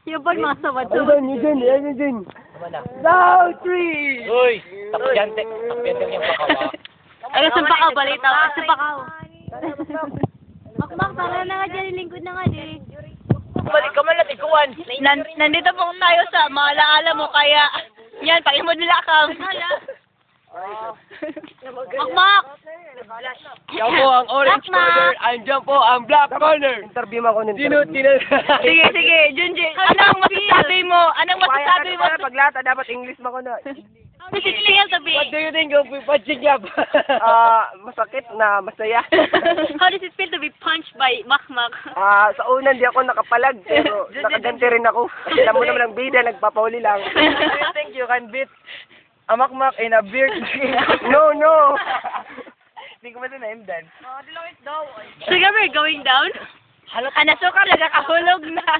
Yung ba mga sabad-sabad? Ayun din. Down 3! Uy! Takbyante yung pakawa. Ano sa baka balita? Sa baka. Makmak, tara na nga dyan, lingkod na nga di. Balik ka man natin, kuwan. Nandito po tayo sa Malaala mo, kaya yan, pakimod nila ka. Makmak! Yan po ang orange corner, andyan po ang black corner. Interview mo ako ng Sige, Junji. Anong masasabi mo? Anong masasabi mo? Paglata, dapat English mo ko na. Message niya sabi. What do you think of punching up? Masakit na masaya. How does it feel to be punched by Makmak? Sa una hindi ako nakapalag, pero nakaganti rin ako. Alam mo naman ang bida, nagpapauli lang. Do you think you can beat a makmak in a beard? No. Hindi ko ba ito na-imdan? Sugar, we're going down. Nasukar, nagkakahulog na.